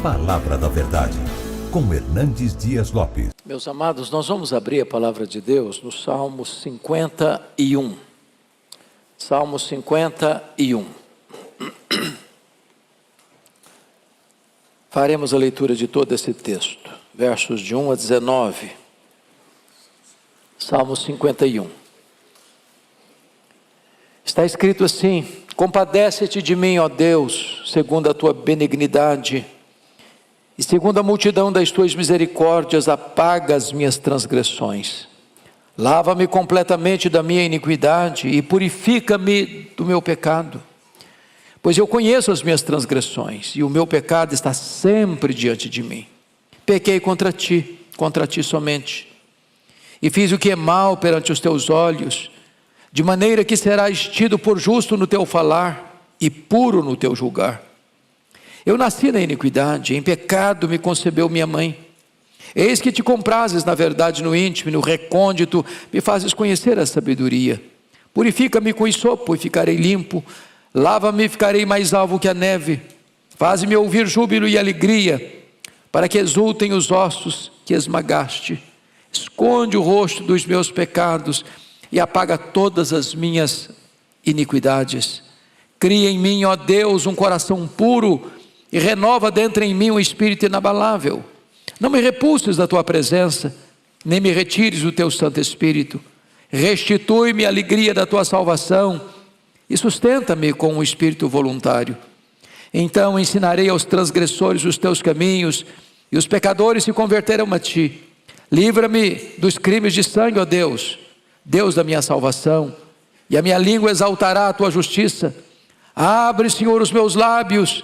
Palavra da Verdade, com Hernandes Dias Lopes. Meus amados, nós vamos abrir a Palavra de Deus no Salmo 51. Salmo 51. Faremos a leitura de todo esse texto, versos de 1 a 19. Salmo 51. Está escrito assim: compadece-te de mim, ó Deus, segundo a tua benignidade, e segundo a multidão das tuas misericórdias, apaga as minhas transgressões. Lava-me completamente da minha iniquidade e purifica-me do meu pecado. Pois eu conheço as minhas transgressões e o meu pecado está sempre diante de mim. Pequei contra ti somente, e fiz o que é mal perante os teus olhos, de maneira que serás tido por justo no teu falar e puro no teu julgar. Eu nasci na iniquidade, em pecado me concebeu minha mãe. Eis que te comprases na verdade no íntimo e no recôndito, me fazes conhecer a sabedoria. Purifica-me com hisopo e ficarei limpo, lava-me e ficarei mais alvo que a neve. Faze-me ouvir júbilo e alegria, para que exultem os ossos que esmagaste. Esconde o rosto dos meus pecados e apaga todas as minhas iniquidades. Cria em mim, ó Deus, um coração puro e renova dentro em mim um espírito inabalável. Não me repulses da tua presença, nem me retires o teu Santo Espírito. Restitui-me a alegria da tua salvação e sustenta-me com um espírito voluntário. Então ensinarei aos transgressores os teus caminhos, e os pecadores se converterão a ti. Livra-me dos crimes de sangue, ó Deus, Deus da minha salvação, e a minha língua exaltará a tua justiça. Abre, Senhor, os meus lábios,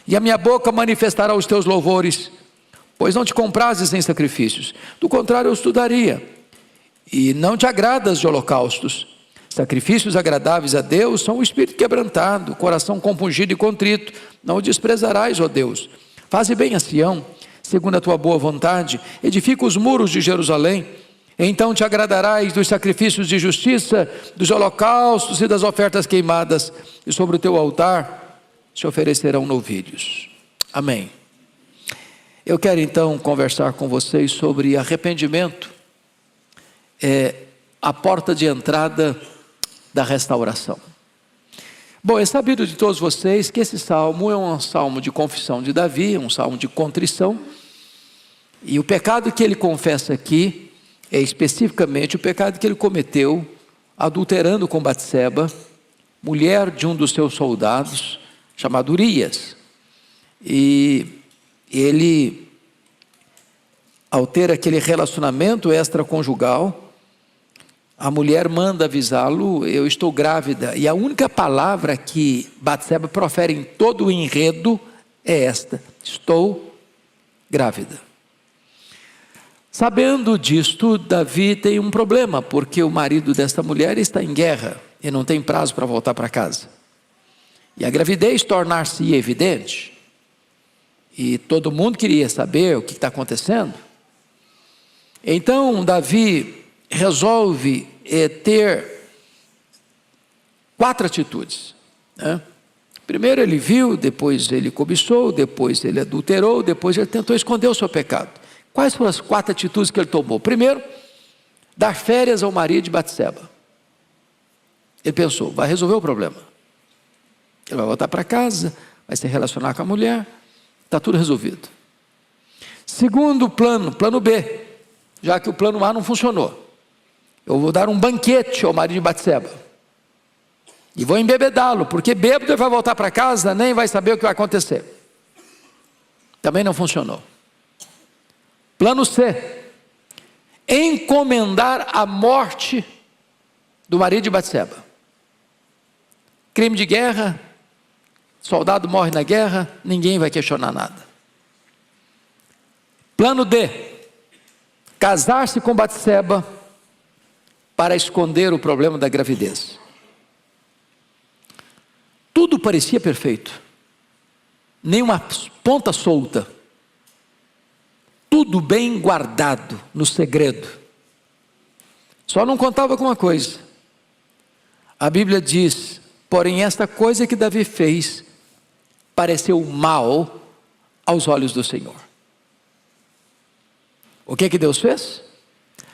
e a minha boca manifestará os teus louvores. Pois não te comprases em sacrifícios, do contrário eu os daria. E não te agradas de holocaustos. Sacrifícios agradáveis a Deus são o espírito quebrantado, o coração compungido e contrito. Não o desprezarás, ó Deus. Faze bem a Sião, segundo a tua boa vontade. Edifica os muros de Jerusalém. Então te agradarás dos sacrifícios de justiça, dos holocaustos e das ofertas queimadas, e sobre o teu altar se oferecerão novilhos. Amém. Eu quero então conversar com vocês sobre arrependimento, a porta de entrada da restauração. Bom, é sabido de todos vocês que esse salmo é um salmo de confissão de Davi, um salmo de contrição, e o pecado que ele confessa aqui é especificamente o pecado que ele cometeu adulterando com Batseba, mulher de um dos seus soldados, chamado Urias. E ele, ao ter aquele relacionamento extraconjugal, a mulher manda avisá-lo: eu estou grávida. E a única palavra que Batseba profere em todo o enredo é esta: estou grávida. Sabendo disto, Davi tem um problema, porque o marido desta mulher está em guerra e não tem prazo para voltar para casa. E a gravidez tornar-se evidente, e todo mundo queria saber o que está acontecendo. Então Davi resolve ter 4 atitudes, né? Primeiro ele viu, depois ele cobiçou, depois ele adulterou, depois ele tentou esconder o seu pecado. Quais foram as 4 atitudes que ele tomou? Primeiro, dar férias ao marido de Batseba. Ele pensou: vai resolver o problema. Ele vai voltar para casa, vai se relacionar com a mulher, está tudo resolvido. Segundo plano, plano B, já que o plano A não funcionou, eu vou dar um banquete ao marido de Batseba e vou embebedá-lo, porque bêbado ele vai voltar para casa, nem vai saber o que vai acontecer. Também não funcionou. Plano C, encomendar a morte do marido de Batseba. Crime de guerra, soldado morre na guerra, ninguém vai questionar nada. Plano D, casar-se com Batseba para esconder o problema da gravidez. Tudo parecia perfeito, nenhuma ponta solta, tudo bem guardado no segredo. Só não contava com uma coisa: a Bíblia diz: porém esta coisa que Davi fez pareceu mal aos olhos do Senhor. O que Deus fez?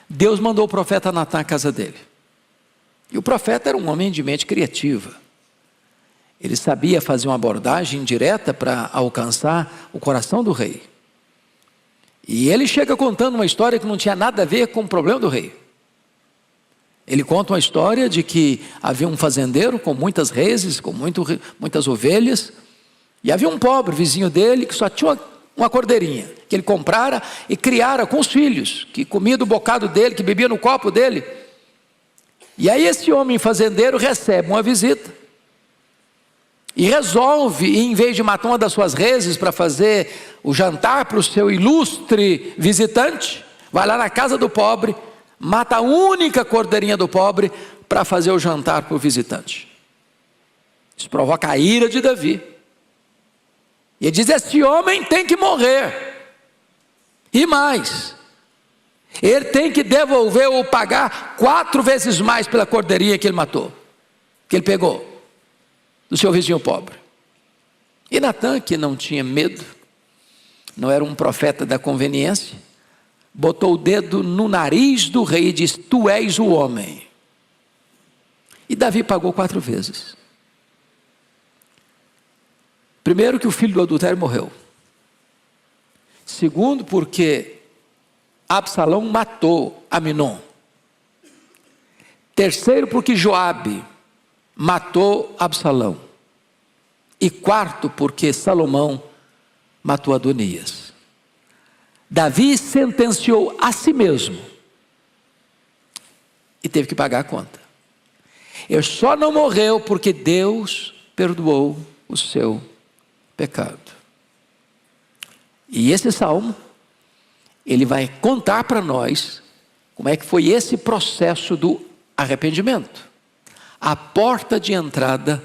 Deus mandou o profeta Natã à casa dele. E o profeta era um homem de mente criativa. Ele sabia fazer uma abordagem direta para alcançar o coração do rei. E ele chega contando uma história que não tinha nada a ver com o problema do rei. Ele conta uma história de que havia um fazendeiro com muitas reses, com muitas ovelhas, e havia um pobre vizinho dele que só tinha uma cordeirinha, que ele comprara e criara com os filhos, que comia do bocado dele, que bebia no copo dele. E aí esse homem fazendeiro recebe uma visita, e resolve, em vez de matar uma das suas reses para fazer o jantar para o seu ilustre visitante, vai lá na casa do pobre, mata a única cordeirinha do pobre para fazer o jantar para o visitante. Isso provoca a ira de Davi. E ele diz: esse homem tem que morrer. E mais, ele tem que devolver ou pagar 4 vezes mais pela cordeirinha que ele matou, que ele pegou do seu vizinho pobre. E Natã, que não tinha medo, não era um profeta da conveniência, botou o dedo no nariz do rei e disse: tu és o homem. E Davi pagou 4 vezes. Primeiro, que o filho do adultério morreu. Segundo, porque Absalão matou Aminon. Terceiro, porque Joabe matou Absalão. E quarto, porque Salomão matou Adonias. Davi sentenciou a si mesmo e teve que pagar a conta. Ele só não morreu porque Deus perdoou o seu pecado. E esse salmo, ele vai contar para nós como é que foi esse processo do arrependimento, a porta de entrada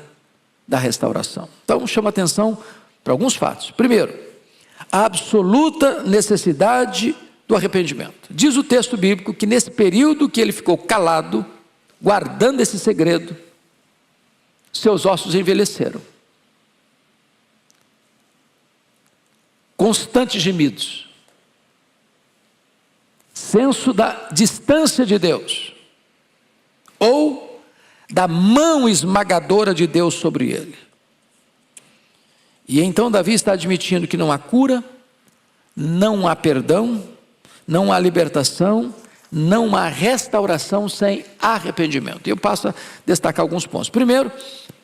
da restauração. Então chama atenção para alguns fatos. Primeiro, a absoluta necessidade do arrependimento. Diz o texto bíblico que nesse período que ele ficou calado, guardando esse segredo, seus ossos envelheceram. Constantes gemidos, senso da distância de Deus, ou da mão esmagadora de Deus sobre ele. E então Davi está admitindo que não há cura, não há perdão, não há libertação, não há restauração sem arrependimento. E eu passo a destacar alguns pontos. Primeiro,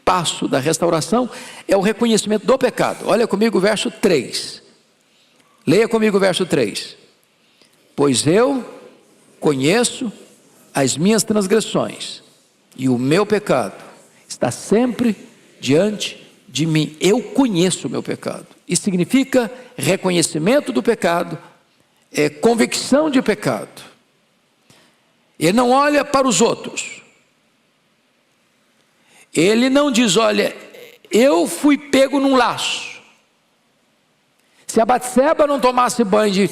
passo da restauração é o reconhecimento do pecado. Olha comigo o verso 3. Leia comigo o verso 3. Pois eu conheço as minhas transgressões, e o meu pecado está sempre diante de mim. Eu conheço o meu pecado. Isso significa reconhecimento do pecado, convicção de pecado. Ele não olha para os outros. Ele não diz: olha, eu fui pego num laço. Se a Batseba não tomasse banho de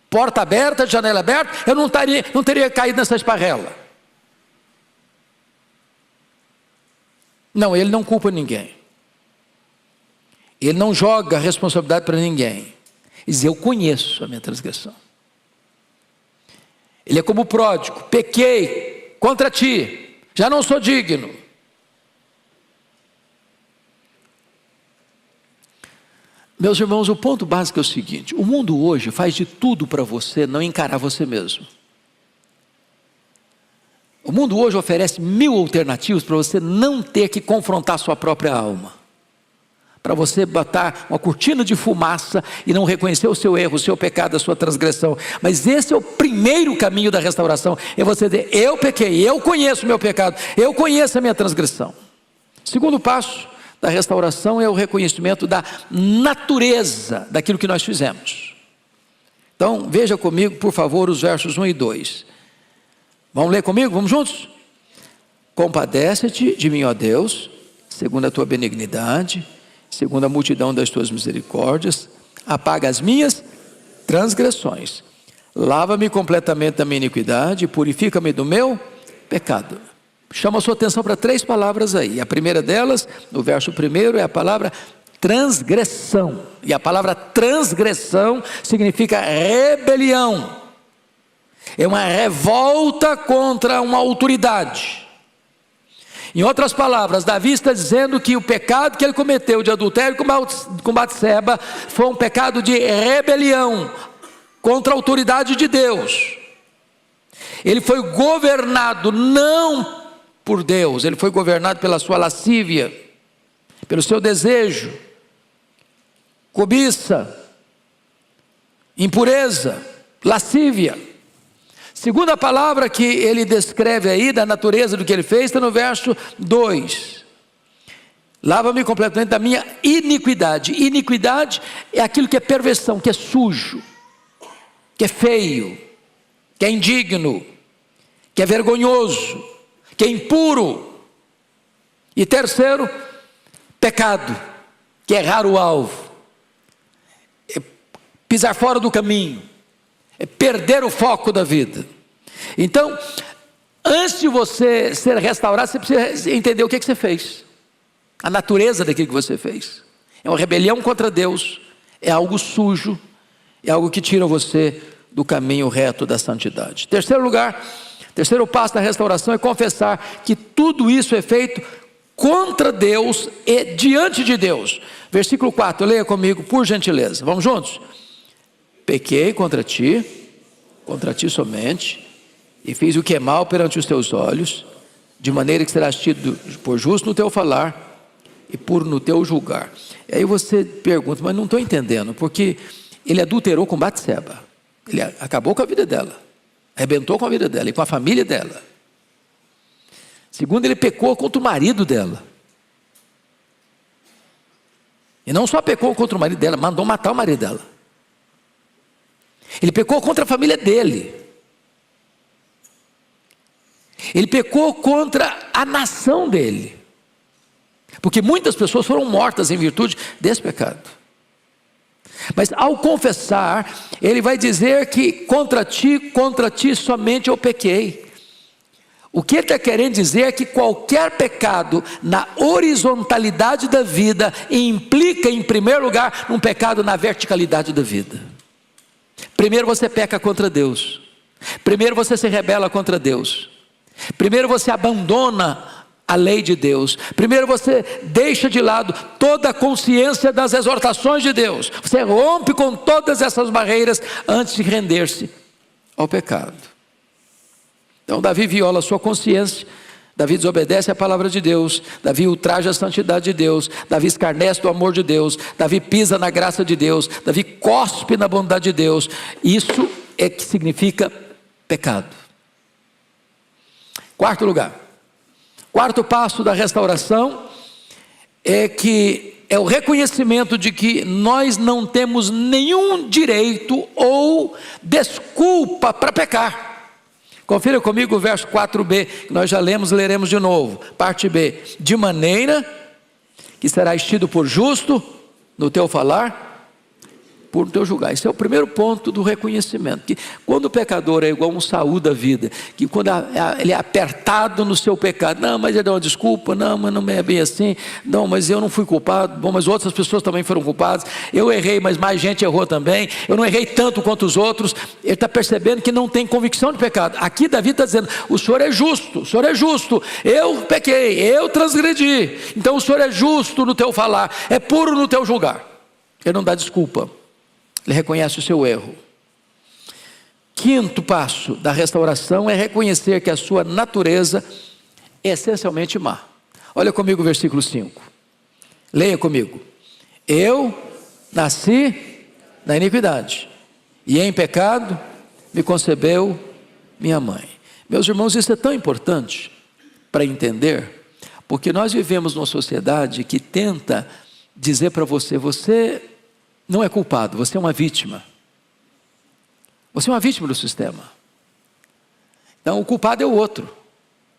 porta aberta, de janela aberta, eu não teria caído nessa esparrela. Não, ele não culpa ninguém. Ele não joga a responsabilidade para ninguém. Ele diz: eu conheço a minha transgressão. Ele é como o pródigo: pequei contra ti, já não sou digno. Meus irmãos, o ponto básico é o seguinte: o mundo hoje faz de tudo para você não encarar você mesmo. O mundo hoje oferece 1000 alternativas para você não ter que confrontar a sua própria alma, para você botar uma cortina de fumaça e não reconhecer o seu erro, o seu pecado, a sua transgressão. Mas esse é o primeiro caminho da restauração, é você dizer: eu pequei, eu conheço o meu pecado, eu conheço a minha transgressão. Segundo passo da restauração é o reconhecimento da natureza daquilo que nós fizemos. Então veja comigo, por favor, os versos 1 e 2. Vamos ler comigo? Vamos juntos? Compadece-te de mim, ó Deus, segundo a tua benignidade, segundo a multidão das tuas misericórdias, apaga as minhas transgressões, lava-me completamente da minha iniquidade, purifica-me do meu pecado. Chama a sua atenção para 3 palavras aí. A primeira delas, no verso 1, é a palavra transgressão. E a palavra transgressão significa rebelião. É uma revolta contra uma autoridade. Em outras palavras, Davi está dizendo que o pecado que ele cometeu de adultério com Batseba foi um pecado de rebelião contra a autoridade de Deus. Ele foi governado não por Deus, ele foi governado pela sua lascívia, pelo seu desejo, cobiça, impureza, lascívia. Segunda palavra que ele descreve aí, da natureza do que ele fez, está no verso 2. Lava-me completamente da minha iniquidade. Iniquidade é aquilo que é perversão, que é sujo, que é feio, que é indigno, que é vergonhoso, que é impuro. E terceiro, pecado, que é errar o alvo, é pisar fora do caminho, é perder o foco da vida. Então, antes de você ser restaurado, você precisa entender o que você fez, a natureza daquilo que você fez. É uma rebelião contra Deus, é algo sujo, é algo que tira você do caminho reto da santidade. Terceiro lugar, terceiro passo da restauração é confessar que tudo isso é feito contra Deus e diante de Deus. Versículo 4, leia comigo, por gentileza. Vamos juntos? Pequei contra ti somente, e fiz o que é mal perante os teus olhos, de maneira que serás tido por justo no teu falar e puro no teu julgar. E aí você pergunta, mas não estou entendendo, porque ele adulterou com Batseba, ele acabou com a vida dela, arrebentou com a vida dela e com a família dela. Segundo, ele pecou contra o marido dela, e não só pecou contra o marido dela, mandou matar o marido dela. Ele pecou contra a família dele. Ele pecou contra a nação dele. Porque muitas pessoas foram mortas em virtude desse pecado. Mas ao confessar, ele vai dizer que contra ti somente eu pequei. O que ele está querendo dizer é que qualquer pecado na horizontalidade da vida implica, em primeiro lugar, um pecado na verticalidade da vida. Primeiro você peca contra Deus. Primeiro você se rebela contra Deus. Primeiro você abandona a lei de Deus. Primeiro você deixa de lado toda a consciência das exortações de Deus. Você rompe com todas essas barreiras antes de render-se ao pecado. Então Davi viola a sua consciência. Davi desobedece a palavra de Deus, Davi ultraja a santidade de Deus, Davi escarnece do amor de Deus, Davi pisa na graça de Deus, Davi cospe na bondade de Deus. Isso é que significa pecado. Quarto lugar, quarto passo da restauração é o reconhecimento de que nós não temos nenhum direito ou desculpa para pecar. Confira comigo o verso 4b, que nós já lemos, leremos de novo. Parte B. De maneira que serás tido por justo no teu falar, por teu julgar. Esse é o primeiro ponto do reconhecimento. Que quando o pecador é igual um Saul da vida, que quando ele é apertado no seu pecado, não, mas ele dá uma desculpa, não, mas não é bem assim, não, mas eu não fui culpado, bom, mas outras pessoas também foram culpadas, eu errei, mas mais gente errou também, eu não errei tanto quanto os outros. Ele está percebendo que não tem convicção de pecado. Aqui Davi está dizendo, o Senhor é justo, eu pequei, eu transgredi, então o Senhor é justo no teu falar, é puro no teu julgar. Ele não dá desculpa. Ele reconhece o seu erro. Quinto passo da restauração é reconhecer que a sua natureza é essencialmente má. Olha comigo o versículo 5. Leia comigo. Eu nasci na iniquidade, e em pecado me concebeu minha mãe. Meus irmãos, isso é tão importante para entender, porque nós vivemos numa sociedade que tenta dizer para você, você não é culpado, você é uma vítima. Você é uma vítima do sistema. Então o culpado é o outro.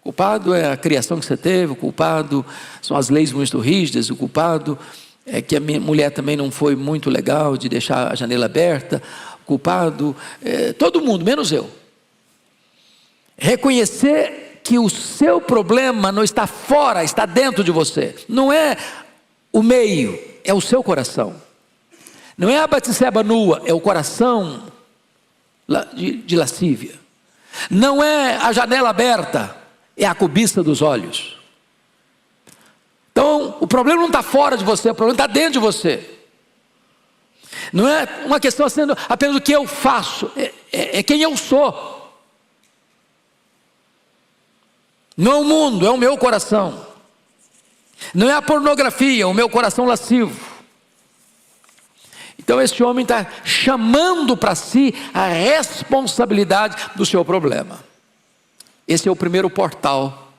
O culpado é a criação que você teve, o culpado são as leis muito rígidas, o culpado é que a minha mulher também não foi muito legal de deixar a janela aberta, o culpado é todo mundo, menos eu. Reconhecer que o seu problema não está fora, está dentro de você. Não é o meio, é o seu coração. Não é a Batseba nua, é o coração de lascívia. Não é a janela aberta, é a cobiça dos olhos. Então, o problema não está fora de você, o problema está dentro de você. Não é uma questão sendo apenas o que eu faço, é quem eu sou. Não é o mundo, é o meu coração. Não é a pornografia, é o meu coração lascivo. Então esse homem está chamando para si a responsabilidade do seu problema. Esse é o primeiro portal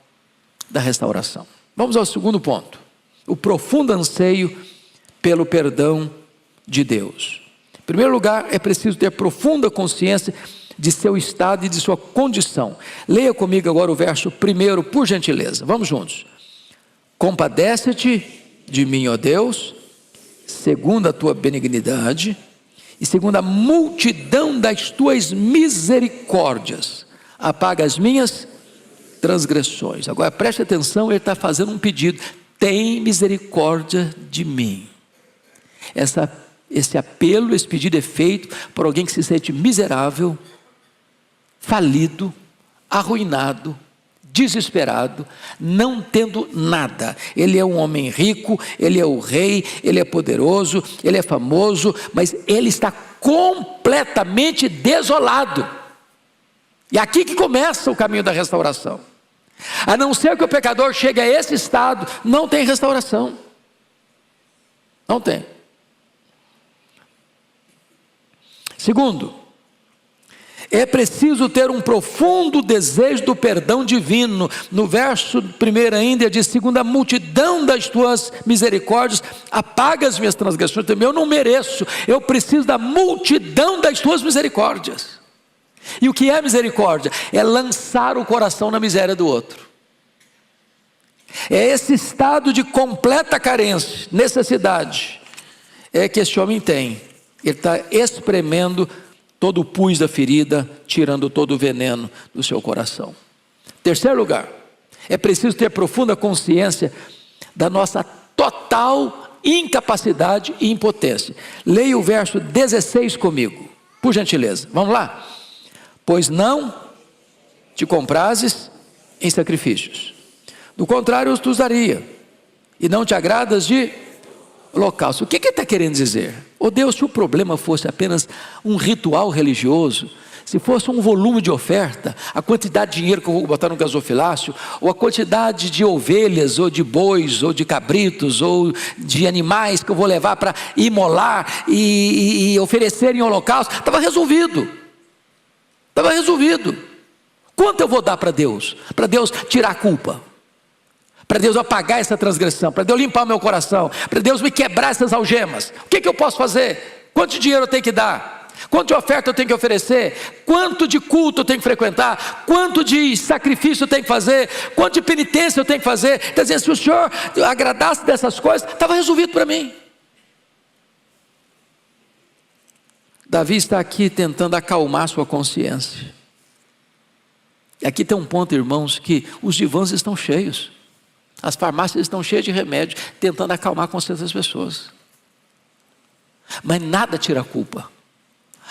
da restauração. Vamos ao segundo ponto. O profundo anseio pelo perdão de Deus. Em primeiro lugar, é preciso ter profunda consciência de seu estado e de sua condição. Leia comigo agora o verso 1, por gentileza. Vamos juntos. Compadece-te de mim, ó Deus, segundo a tua benignidade e segundo a multidão das tuas misericórdias, apaga as minhas transgressões. Agora preste atenção, ele está fazendo um pedido: tem misericórdia de mim. Esse apelo, esse pedido é feito por alguém que se sente miserável, falido, arruinado, desesperado, não tendo nada. Ele é um homem rico, ele é o rei, ele é poderoso, ele é famoso, mas ele está completamente desolado. E aqui que começa o caminho da restauração. A não ser que o pecador chegue a esse estado, não tem restauração. Não tem. Segundo, é preciso ter um profundo desejo do perdão divino. No verso 1 ainda diz: segundo a multidão das tuas misericórdias, apaga as minhas transgressões. Também eu não mereço, eu preciso da multidão das tuas misericórdias. E o que é misericórdia? É lançar o coração na miséria do outro. É esse estado de completa carência, necessidade, é que esse homem tem. Ele está espremendo todo o pus da ferida, tirando todo o veneno do seu coração. Terceiro lugar, é preciso ter profunda consciência da nossa total incapacidade e impotência. Leia o verso 16 comigo, por gentileza. Vamos lá? Pois não te comprases em sacrifícios, do contrário os usaria, e não te agradas de holocausto. O que ele está querendo dizer? Oh Deus, se o problema fosse apenas um ritual religioso, se fosse um volume de oferta, a quantidade de dinheiro que eu vou botar no gasofilácio, ou a quantidade de ovelhas, ou de bois, ou de cabritos, ou de animais que eu vou levar para imolar e oferecer em holocausto, estava resolvido. Estava resolvido. Quanto eu vou dar para Deus? Para Deus tirar a culpa, para Deus apagar essa transgressão, para Deus limpar o meu coração, para Deus me quebrar essas algemas. O que eu posso fazer? Quanto de dinheiro eu tenho que dar? Quanto de oferta eu tenho que oferecer? Quanto de culto eu tenho que frequentar? Quanto de sacrifício eu tenho que fazer? Quanto de penitência eu tenho que fazer? Quer dizer, se o Senhor agradasse dessas coisas, estava resolvido para mim. Davi está aqui tentando acalmar sua consciência. E aqui tem um ponto, irmãos, que os divãs estão cheios. As farmácias estão cheias de remédio, tentando acalmar a consciência das pessoas. Mas nada tira a culpa,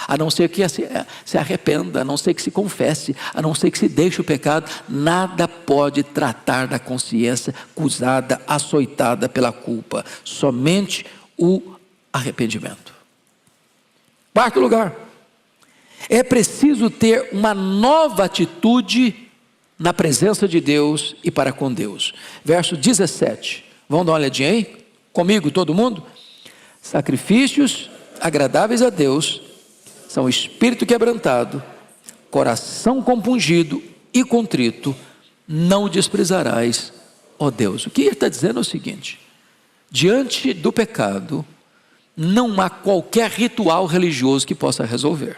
a não ser que se arrependa, a não ser que se confesse, a não ser que se deixe o pecado. Nada pode tratar da consciência acusada, açoitada pela culpa. Somente o arrependimento. Quarto lugar, é preciso ter uma nova atitude na presença de Deus e para com Deus. Verso 17, vamos dar uma olhadinha aí? Comigo, todo mundo? Sacrifícios agradáveis a Deus são espírito quebrantado, coração compungido e contrito, não o desprezarás, ó Deus. O que ele está dizendo é o seguinte: diante do pecado, não há qualquer ritual religioso que possa resolver.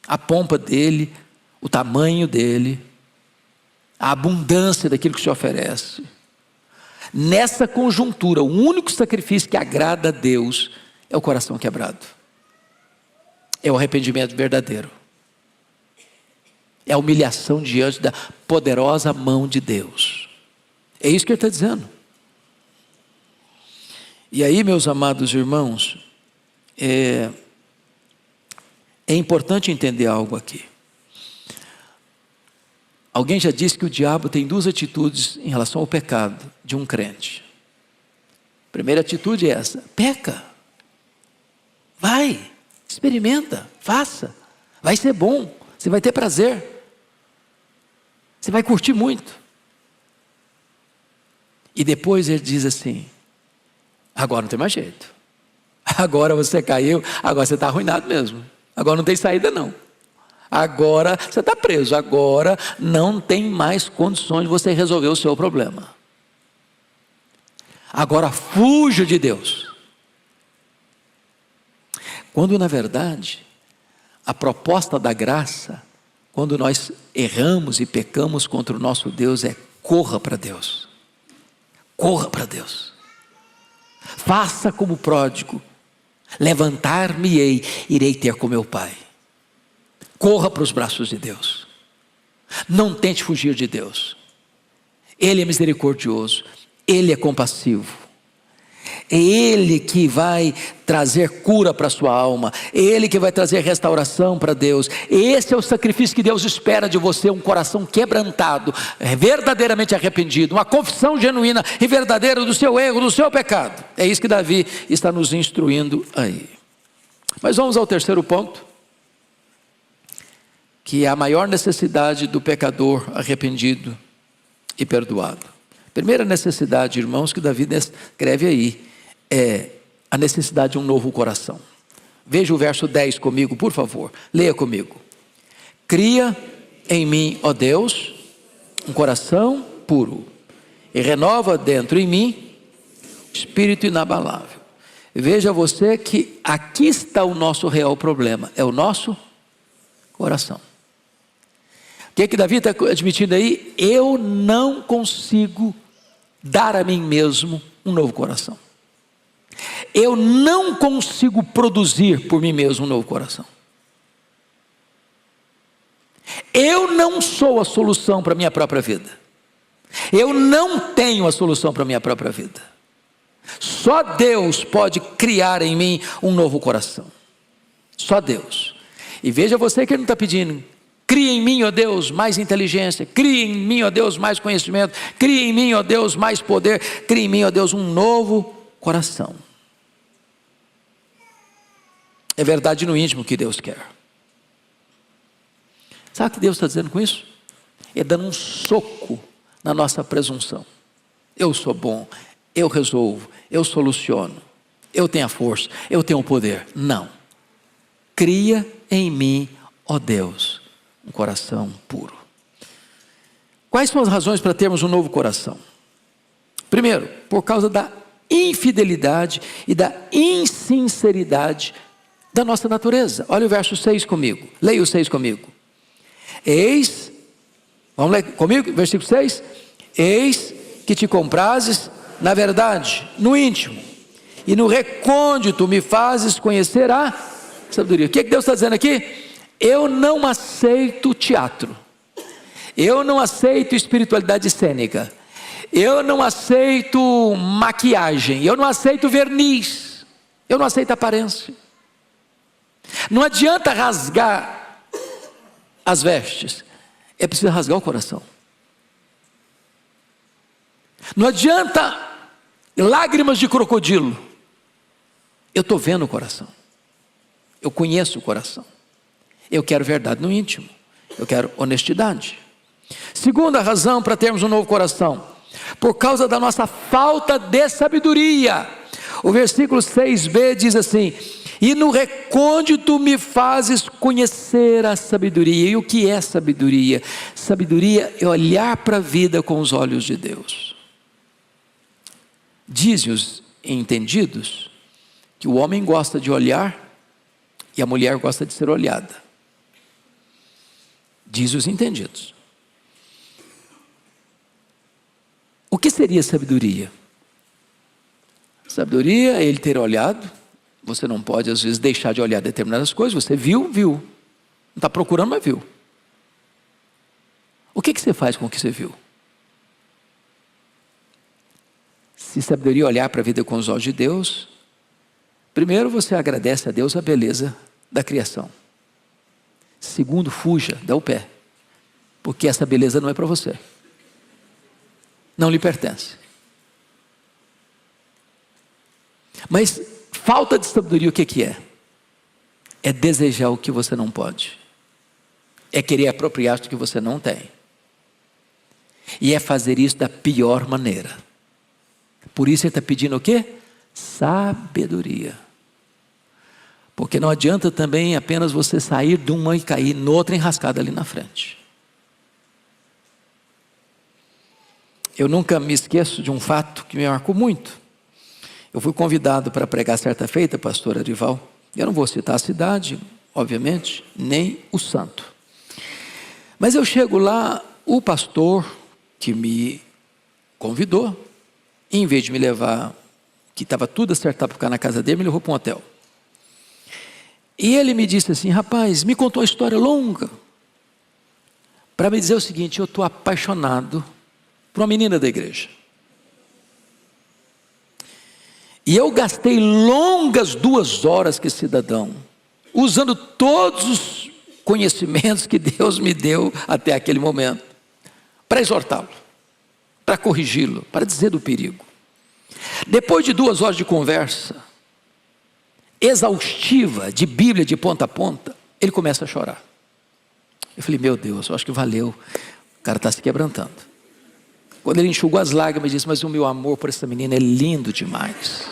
A pompa dele, o tamanho dele, a abundância daquilo que se oferece. Nessa conjuntura, o único sacrifício que agrada a Deus é o coração quebrado. É o arrependimento verdadeiro. É a humilhação diante da poderosa mão de Deus. É isso que ele está dizendo. E aí, meus amados irmãos, é importante entender algo aqui. Alguém já disse que o diabo tem duas atitudes em relação ao pecado de um crente. A primeira atitude é essa: peca. Vai, experimenta, faça. Vai ser bom, você vai ter prazer. Você vai curtir muito. E depois ele diz assim: agora não tem mais jeito. Agora você caiu, agora você está arruinado mesmo. Agora não tem saída não. Agora você está preso, agora não tem mais condições de você resolver o seu problema. Agora fuja de Deus. Quando na verdade, a proposta da graça, quando nós erramos e pecamos contra o nosso Deus, é: corra para Deus. Corra para Deus. Faça como pródigo. Levantar-me-ei, irei ter com meu Pai. Corra para os braços de Deus. Não tente fugir de Deus. Ele é misericordioso. Ele é compassivo. É Ele que vai trazer cura para a sua alma. É Ele que vai trazer restauração para Deus. Esse é o sacrifício que Deus espera de você: um coração quebrantado, verdadeiramente arrependido, uma confissão genuína e verdadeira do seu erro, do seu pecado. É isso que Davi está nos instruindo aí. Mas vamos ao terceiro ponto, que é a maior necessidade do pecador arrependido e perdoado. Primeira necessidade, irmãos, que Davi escreve aí, é a necessidade de um novo coração. Veja o verso 10 comigo, por favor. Leia comigo. Cria em mim, ó Deus, um coração puro, e renova dentro em mim espírito inabalável. Veja você que aqui está o nosso real problema, é o nosso coração. O que Davi está admitindo aí? Eu não consigo dar a mim mesmo um novo coração. Eu não consigo produzir por mim mesmo um novo coração. Eu não sou a solução para a minha própria vida. Eu não tenho a solução para a minha própria vida. Só Deus pode criar em mim um novo coração. Só Deus. E veja você que Ele não está pedindo: cria em mim, ó Deus, mais inteligência. Cria em mim, ó Deus, mais conhecimento. Cria em mim, ó Deus, mais poder. Cria em mim, ó Deus, um novo coração. É verdade no íntimo que Deus quer. Sabe o que Deus está dizendo com isso? É dando um soco na nossa presunção. Eu sou bom, eu resolvo, eu soluciono, eu tenho a força, eu tenho o poder. Não. Cria em mim, ó Deus, um coração puro. Quais são as razões para termos um novo coração? Primeiro, por causa da infidelidade e da insinceridade da nossa natureza. Olha o verso 6 comigo. Leia o 6 comigo. Eis, vamos ler comigo, versículo 6. Eis que te comprases na verdade, no íntimo, e no recôndito me fazes conhecer a sabedoria. O que Deus está dizendo aqui? Eu não aceito teatro. Eu não aceito espiritualidade cênica. Eu não aceito maquiagem. Eu não aceito verniz. Eu não aceito aparência. Não adianta rasgar as vestes. É preciso rasgar o coração. Não adianta lágrimas de crocodilo. Eu estou vendo o coração. Eu conheço o coração. Eu quero verdade no íntimo. Eu quero honestidade. Segunda razão para termos um novo coração: por causa da nossa falta de sabedoria. O versículo 6b diz assim: e no recôndito me fazes conhecer a sabedoria. E o que é sabedoria? Sabedoria é olhar para a vida com os olhos de Deus. Dizem os entendidos que o homem gosta de olhar e a mulher gosta de ser olhada. Diz os entendidos. O que seria sabedoria? Sabedoria é ele ter olhado. Você não pode às vezes deixar de olhar determinadas coisas. Você viu. Não está procurando, mas viu. O que você faz com o que você viu? Se sabedoria olhar para a vida com os olhos de Deus, primeiro você agradece a Deus a beleza da criação. Segundo, fuja, dá o pé, porque essa beleza não é para você, não lhe pertence. Mas falta de sabedoria o que é? É desejar o que você não pode, é querer apropriar-se do que você não tem, e é fazer isso da pior maneira. Por isso ele está pedindo o quê? Sabedoria. Porque não adianta também apenas você sair de uma e cair noutra enrascada ali na frente. Eu nunca me esqueço de um fato que me marcou muito. Eu fui convidado para pregar certa feita, pastor Arival. Eu não vou citar a cidade, obviamente, nem o santo. Mas eu chego lá, o pastor que me convidou, em vez de me levar, que estava tudo acertado para ficar na casa dele, me levou para um hotel. E ele me disse assim, rapaz, me contou uma história longa, para me dizer o seguinte, eu estou apaixonado por uma menina da igreja. E eu gastei longas 2 horas com esse cidadão, usando todos os conhecimentos que Deus me deu até aquele momento, para exortá-lo, para corrigi-lo, para dizer do perigo. Depois de 2 horas de conversa, exaustiva, de Bíblia de ponta a ponta, ele começa a chorar. Eu falei, meu Deus, eu acho que valeu, o cara está se quebrantando. Quando ele enxugou as lágrimas, ele disse, mas o meu amor por essa menina é lindo demais.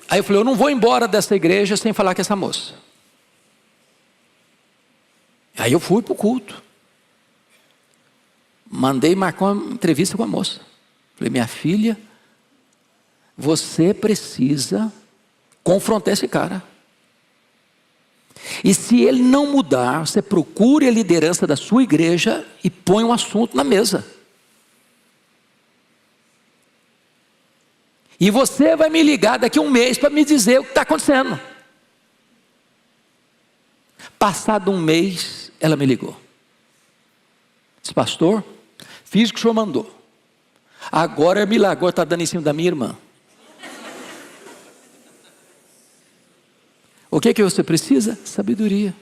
Aí eu falei, eu não vou embora dessa igreja sem falar com essa moça. Aí eu fui para o culto. Mandei marcar uma entrevista com a moça. Falei, minha filha, você precisa confrontar esse cara. E se ele não mudar, você procure a liderança da sua igreja e põe um assunto na mesa. E você vai me ligar daqui a 1 mês para me dizer o que está acontecendo. Passado 1 mês, ela me ligou. Disse, pastor, fiz o que o senhor mandou. Agora me largou, está dando em cima da minha irmã. O que você precisa? Sabedoria.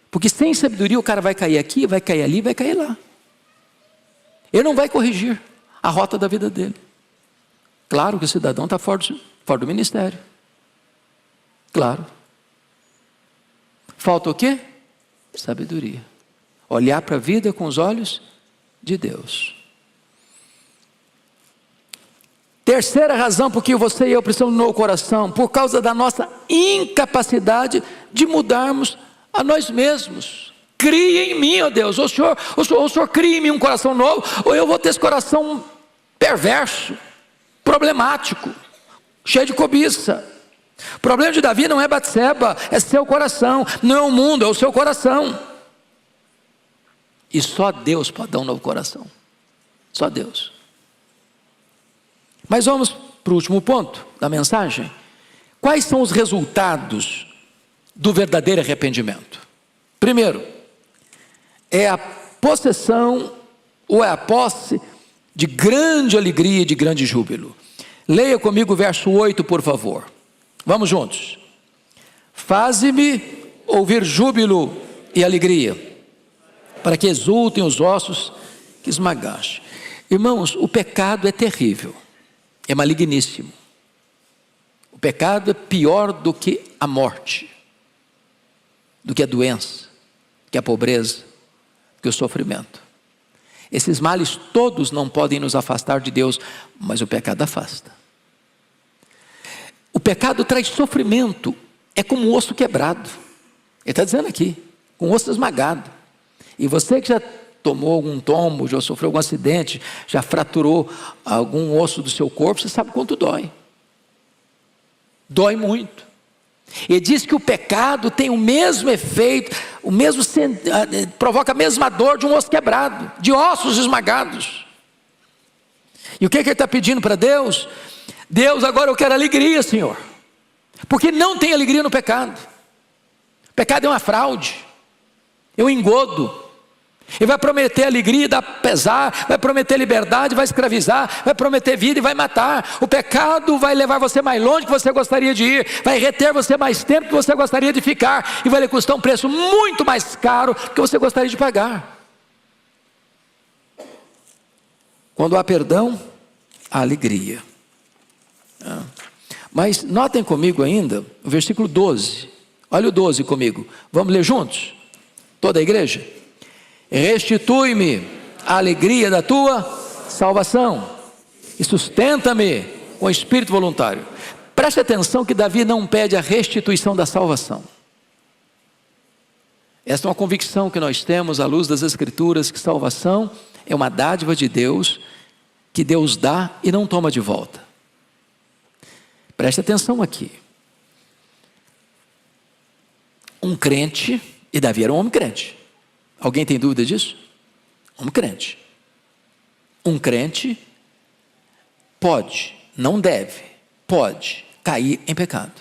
Porque sem sabedoria o cara vai cair aqui, vai cair ali, vai cair lá. Ele não vai corrigir a rota da vida dele. Claro que o cidadão está fora do ministério. Claro. Falta o quê? Sabedoria. Olhar para a vida com os olhos de Deus. Terceira razão por que você e eu precisamos do novo coração, por causa da nossa incapacidade de mudarmos a nós mesmos. Crie em mim, ó Deus, o Senhor cria em mim um coração novo, ou eu vou ter esse coração perverso, problemático, cheio de cobiça. O problema de Davi não é Batseba, é seu coração, não é o mundo, é o seu coração. E só Deus pode dar um novo coração, só Deus. Mas vamos para o último ponto da mensagem. Quais são os resultados do verdadeiro arrependimento? Primeiro, é a possessão ou é a posse de grande alegria e de grande júbilo. Leia comigo o verso 8, por favor. Vamos juntos. Faze-me ouvir júbilo e alegria, para que exultem os ossos que esmagaste. Irmãos, o pecado é terrível. É maligníssimo. O pecado é pior do que a morte, do que a doença, do que a pobreza, do que o sofrimento. Esses males todos não podem nos afastar de Deus, mas o pecado afasta. O pecado traz sofrimento, é como um osso quebrado. Ele está dizendo aqui, com o osso esmagado. E você que já tomou algum tombo, já sofreu algum acidente, já fraturou algum osso do seu corpo, você sabe quanto dói. Dói muito. Ele diz que o pecado tem o mesmo efeito, provoca a mesma dor de um osso quebrado, de ossos esmagados. E o que ele está pedindo para Deus? Deus, agora eu quero alegria, Senhor, porque não tem alegria no pecado. O pecado é uma fraude, é um engodo, E vai prometer alegria e dar pesar, vai prometer liberdade, vai escravizar, vai prometer vida e vai matar. O pecado vai levar você mais longe do que você gostaria de ir, vai reter você mais tempo do que você gostaria de ficar, e vai lhe custar um preço muito mais caro do que você gostaria de pagar. Quando há perdão, há alegria. Mas notem comigo ainda o versículo 12. Olha o 12 comigo. Vamos ler juntos? Toda a igreja? Restitui-me a alegria da tua salvação e sustenta-me com espírito voluntário. Preste atenção que Davi não pede a restituição da salvação. Esta é uma convicção que nós temos à luz das Escrituras, que salvação é uma dádiva de Deus, que Deus dá e não toma de volta. Preste atenção aqui. Um crente, e Davi era um homem crente. Alguém tem dúvida disso? Um crente. Um crente pode, não deve, pode cair em pecado.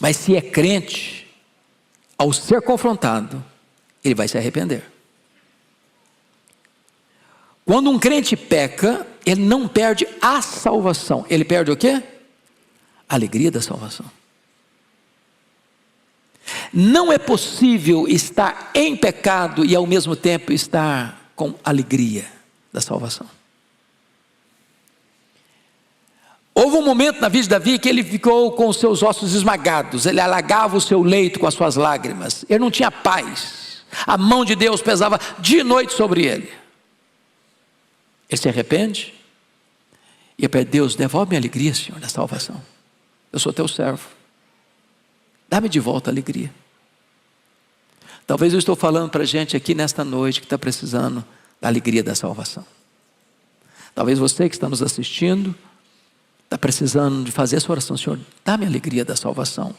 Mas se é crente, ao ser confrontado, ele vai se arrepender. Quando um crente peca, ele não perde a salvação. Ele perde o quê? A alegria da salvação. Não é possível estar em pecado e ao mesmo tempo estar com alegria da salvação. Houve um momento na vida de Davi que ele ficou com os seus ossos esmagados, ele alagava o seu leito com as suas lágrimas, ele não tinha paz, a mão de Deus pesava dia e noite sobre ele. Ele se arrepende e pede: Deus, devolve-me a alegria, Senhor, da salvação. Eu sou teu servo, dá-me de volta a alegria. Talvez eu estou falando para gente aqui nesta noite que está precisando da alegria da salvação. Talvez você que está nos assistindo está precisando de fazer essa oração: Senhor, dá-me a alegria da salvação.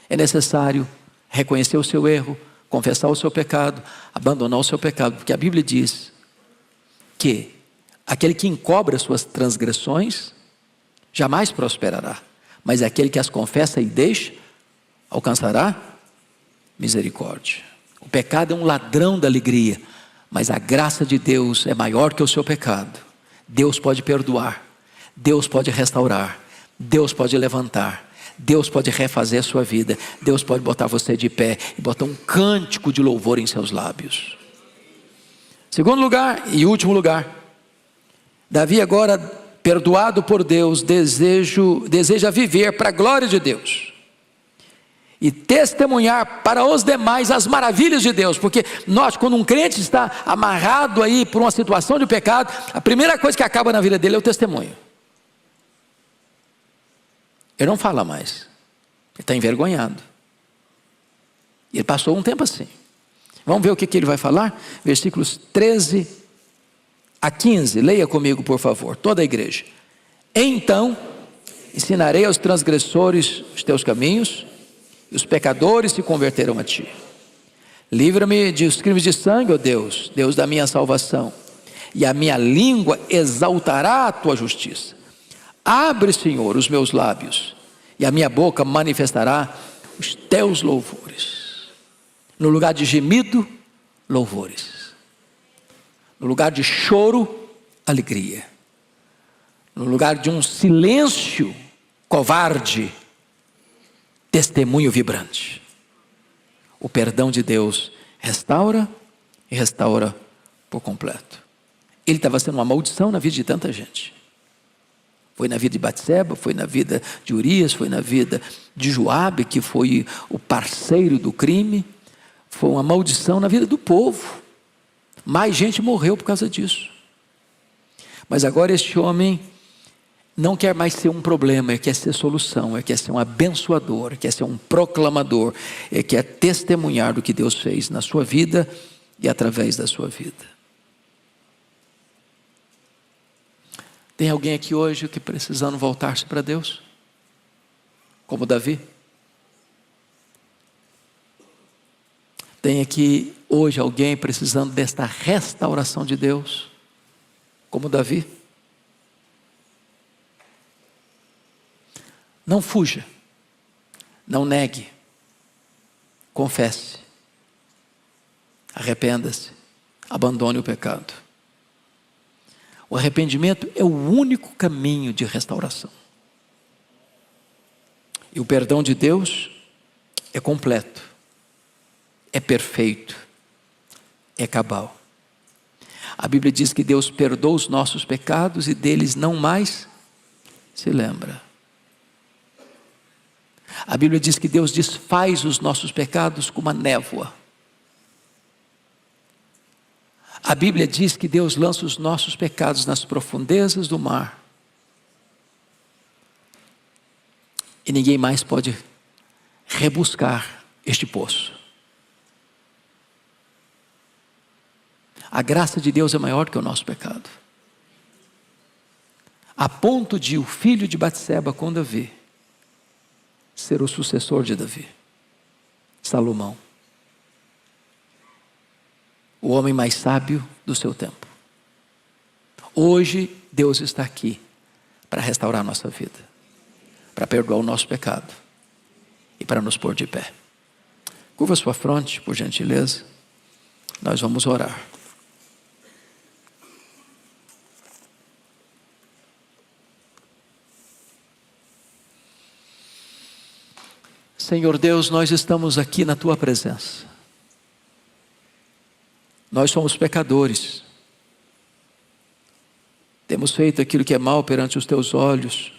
É necessário reconhecer o seu erro, confessar o seu pecado, abandonar o seu pecado, porque a Bíblia diz que aquele que encobre as suas transgressões jamais prosperará, mas aquele que as confessa e deixa alcançará misericórdia. O pecado é um ladrão da alegria, mas a graça de Deus é maior que o seu pecado. Deus pode perdoar, Deus pode restaurar, Deus pode levantar, Deus pode refazer a sua vida, Deus pode botar você de pé e botar um cântico de louvor em seus lábios. Segundo lugar e último lugar, Davi agora, perdoado por Deus, deseja viver para a glória de Deus e testemunhar para os demais as maravilhas de Deus, porque nós, quando um crente está amarrado aí por uma situação de pecado, a primeira coisa que acaba na vida dele é o testemunho. Ele não fala mais, ele está envergonhado. E ele passou um tempo assim. Vamos ver o que ele vai falar? Versículos 13 a 15, leia comigo por favor, toda a igreja. Então ensinarei aos transgressores os teus caminhos, e os pecadores se converterão a ti. Livra-me dos crimes de sangue, ó Deus, Deus da minha salvação, e a minha língua exaltará a tua justiça. Abre, Senhor, os meus lábios, e a minha boca manifestará os teus louvores. No lugar de gemido, louvores. No lugar de choro, alegria. No lugar de um silêncio covarde, testemunho vibrante. O perdão de Deus restaura e restaura por completo. Ele estava sendo uma maldição na vida de tanta gente. Foi na vida de Batseba, foi na vida de Urias, foi na vida de Joabe, que foi o parceiro do crime. Foi uma maldição na vida do povo. Mais gente morreu por causa disso. Mas agora este homem não quer mais ser um problema, ele quer ser solução, ele quer ser um abençoador, ele quer ser um proclamador, ele quer testemunhar do que Deus fez na sua vida e através da sua vida. Tem alguém aqui hoje que precisando voltar-se para Deus? Como Davi? Tem aqui hoje alguém precisando desta restauração de Deus? Como Davi? Não fuja, não negue, confesse. Arrependa-se, abandone o pecado. O arrependimento é o único caminho de restauração. E o perdão de Deus é completo, é perfeito, é cabal. A Bíblia diz que Deus perdoa os nossos pecados e deles não mais se lembra. A Bíblia diz que Deus desfaz os nossos pecados como a névoa. A Bíblia diz que Deus lança os nossos pecados nas profundezas do mar. E ninguém mais pode rebuscar este poço. A graça de Deus é maior que o nosso pecado. A ponto de o filho de Batseba com Davi ser o sucessor de Davi, Salomão, o homem mais sábio do seu tempo. Hoje Deus está aqui para restaurar a nossa vida, para perdoar o nosso pecado e para nos pôr de pé. Curva sua fronte, por gentileza. Nós vamos orar. Senhor Deus, nós estamos aqui na Tua presença. Nós somos pecadores. Temos feito aquilo que é mal perante os Teus olhos.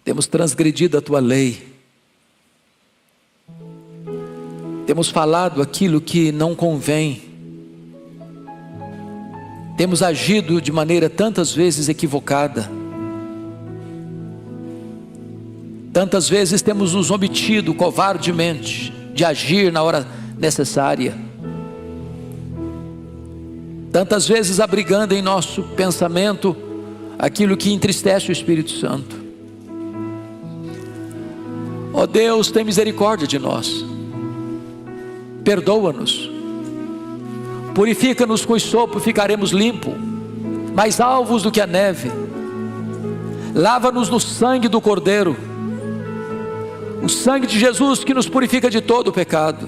Temos transgredido a Tua lei. Temos falado aquilo que não convém. Temos agido de maneira tantas vezes equivocada. Tantas vezes temos nos omitido covardemente de agir na hora necessária. Tantas vezes abrigando em nosso pensamento aquilo que entristece o Espírito Santo. Ó Deus, tem misericórdia de nós. Perdoa-nos. Purifica-nos com o sopo, ficaremos limpos, mais alvos do que a neve. Lava-nos no sangue do Cordeiro. O sangue de Jesus que nos purifica de todo o pecado.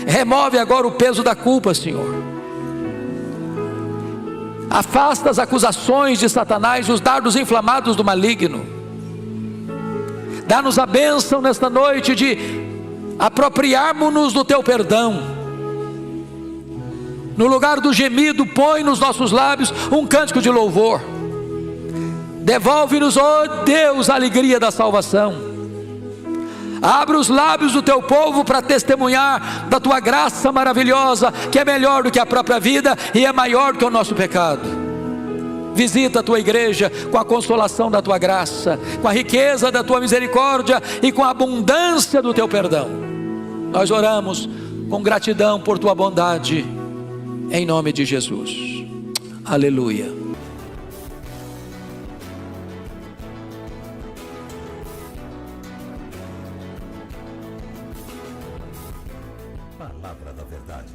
Remove agora o peso da culpa, Senhor. Afasta as acusações de Satanás, os dardos inflamados do maligno. Dá-nos a bênção nesta noite de apropriarmos-nos do Teu perdão. No lugar do gemido, põe nos nossos lábios um cântico de louvor. Devolve-nos, ó Deus, a alegria da salvação. Abre os lábios do Teu povo para testemunhar da Tua graça maravilhosa, que é melhor do que a própria vida e é maior do que o nosso pecado. Visita a Tua igreja com a consolação da Tua graça, com a riqueza da Tua misericórdia e com a abundância do Teu perdão. Nós oramos com gratidão por Tua bondade, em nome de Jesus. Aleluia. Palavra da Verdade,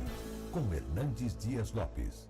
com Hernandes Dias Lopes.